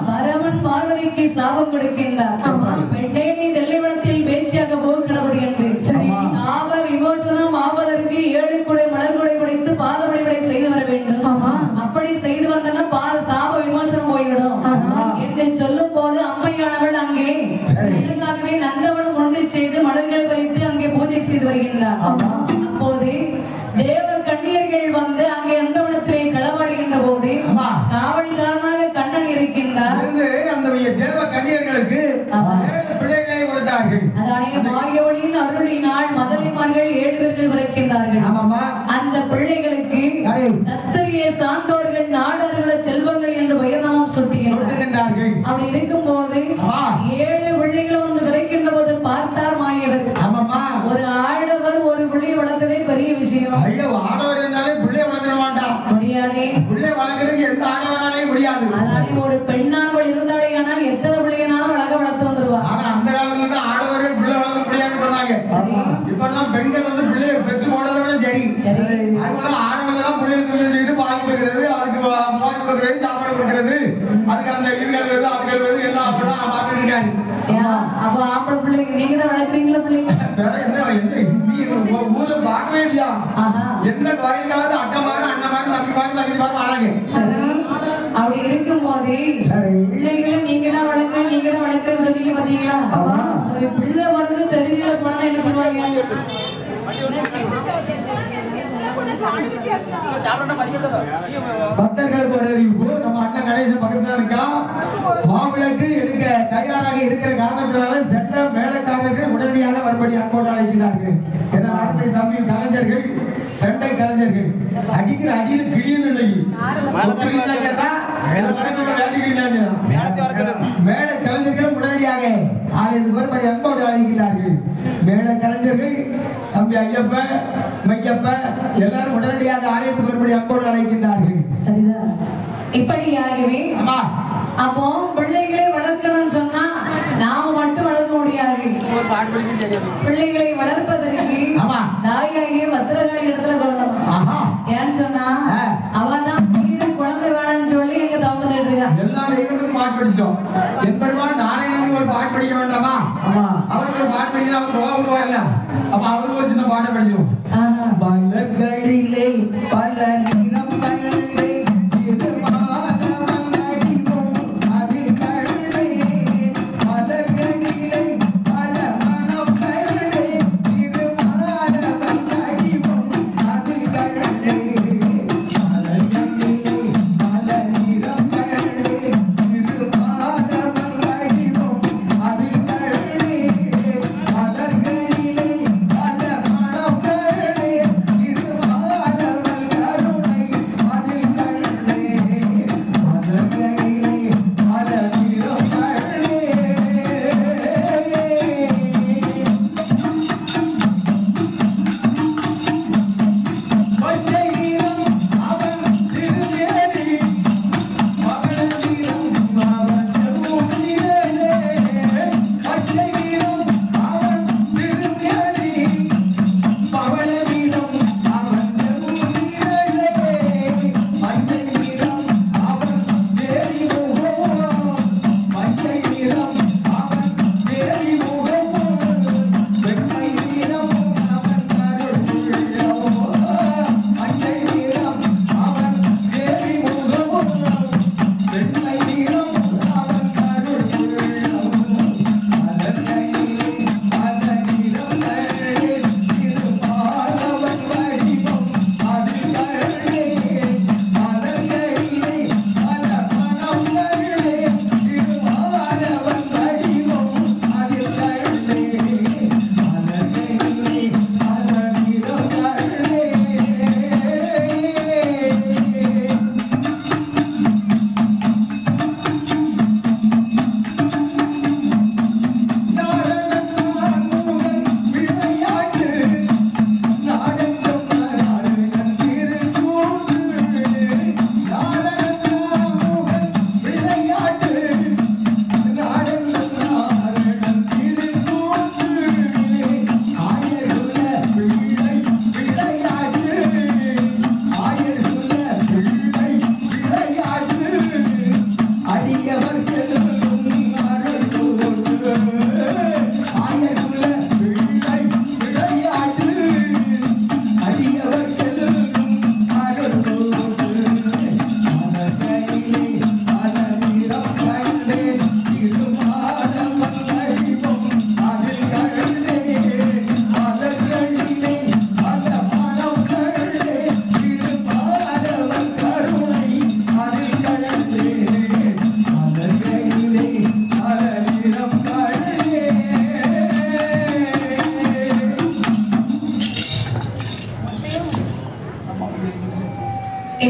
பரமன் பார்வதிக்கு சாபம் கொடுக்கின்றார். பெண்ணே நீ தெல்லைவனத்தில் பேச்சியாக போக கிடவது என்று சாப விமோசனம் ஆவதற்கு 7 குடை மலர் குடை பிடித்து பாதபடிபடை செய்து வர வேண்டும். அப்படி செய்து வந்தன சாப விமோசனம் போய்விடும் என்று சொல்லும் போது அம்மையானவள் அங்கே நந்தவனம் ஒன்று செய்து மலர்கள் பறித்து அங்கே பூஜை செய்து வருகின்றார். அப்போது தேவ கண்ணியர்கள் வந்து அங்கே அந்தவனத்திலே களவாடுகின்ற போது காவல்காரனாக கண்ணன் இருக்கின்றார். அந்த தேவ கண்ணியர்களுக்கு 7 பிள்ளைகளை கொடுத்தார்கள். அதானே மாயோனியின் அருளினால் மதலிமார்கள் 7 பேர்கள் பிறக்கின்றார்கள். அந்த பிள்ளைகளுக்கு சத்திரிய சான்றோர்கள் நாடர்கள செல்வங்கள் என்று பெயர்நாமம் சுட்டுகின்றார்கள். அப்படி இருக்கும் போது 7 பிள்ளைகள் வந்து பிறக்கின்ற போது பார்த்தார் மாயவர். ஒரு ஆடவர் ஒரு பிள்ளை வளர்த்ததே பெரிய விஷயம். ஐயோ, ஆடவர் என்றாலே பிள்ளை வளர்க்க மாட்டான், முடியாது. பிள்ளை வளர்க்கறதுக்கு எந்த ஆடவனாலே முடியாது. அதானே ஒரு பெண்ணானவள் இருந்தாலே ஆனால் எத்தனை பிள்ளைகளாலும் அழகா வளர்த்து வந்துருவா. ஆனா அந்த காலத்துல இருந்து ஆடவர்கள் பிள்ளை வளர்க்க முடியாதுன்னு சொன்னாங்க. இப்பதான் பெண்கள் வந்து பிள்ளையை பெற்று போனதை விட சரி. அதுக்கு ஆடவர்கள் தான் பிள்ளையை தூக்கிட்டு பால் கொடுக்கிறது, அதுக்கு மோர் கொடுக்கிறது, சாப்பாடு கொடுக்கிறது, அதுக்கு அந்த இதுகள் வருது அதுகள் வருது எல்லாம் அப்படிதான் பார்த்துட்டு இருக்காரு. அப்ப ஆம்பளை பிள்ளைங்க நீங்க தான் வளர்க்குறீங்களா பிள்ளைங்க? வேற என்ன ஊர்ல பார்க்கவே இல்லையா? என்ன வயலுக்காவது அக்கா மாதிரி அண்ணன் மாதிரி தம்பி மாதிரி தங்கச்சி மாதிரி வராங்க. அப்படி இருக்கும் போது பிள்ளைகளும் நீங்க தான் வளர்க்குறேன் நீங்க தான் வளர்க்குறேன்னு சொல்லி பாத்தீங்களா? ஒரு பிள்ளை வந்து தெருவில போனா என்ன சொல்லுவாங்க? பக்தர்களுக்கு ஒரு அறிவிப்பு. நம்ம அண்ணன் கணேசன் பக்கத்துல இருக்கா. மாவிளக்கு எடுக்க தயாராக இருக்கிற காரணத்தினால செட்ட மேலக்காரர்கள் உடனடியாக மறுபடி அன்போடு அழைக்கிறார்கள். என அருமை தம்பி கலைஞர்கள், சண்டை கலைஞர்கள் அடிக்கிற அடியில் கிளியும் இல்லை. மேல கலைஞர்கள் உடனடியாக மறுபடி அன்போடு அழைக்கிறார்கள். மேல கலைஞர்கள் தம்பி ஐயப்ப மையப்ப எல்லாரும் உடனடியாக ஆலயத்துக்கு மறுபடி அன்போடு அழைக்கின்றார்கள். சரிதான். இப்படியாகவே அப்போ பிள்ளைகளை வளர்க்கணும்னு சொன்னா நாம மட்டும் வளர்க்க முடியாது. பிள்ளைகளை வளர்ப்பதற்கு தாயாகிய பத்திரகாளி இடத்துல வரணும். ஏன்னு சொன்னா அவதான் வீடு குழந்தை வேணாம்னு சொல்லி எங்க தவங்க தேடுறா. எல்லா தெய்வத்துக்கும் பாட்டு படிச்சிட்டோம். என்பதுதான் நாராயணனுக்கு ஒரு பாட்டு படிக்க வேண்டாமா? அவருக்கு ஒரு பாட்டு படிக்கலாம், அவர் கோவம் வரல. அப்ப அவருக்கு ஒரு சின்ன பாட்டை படிச்சிடும்.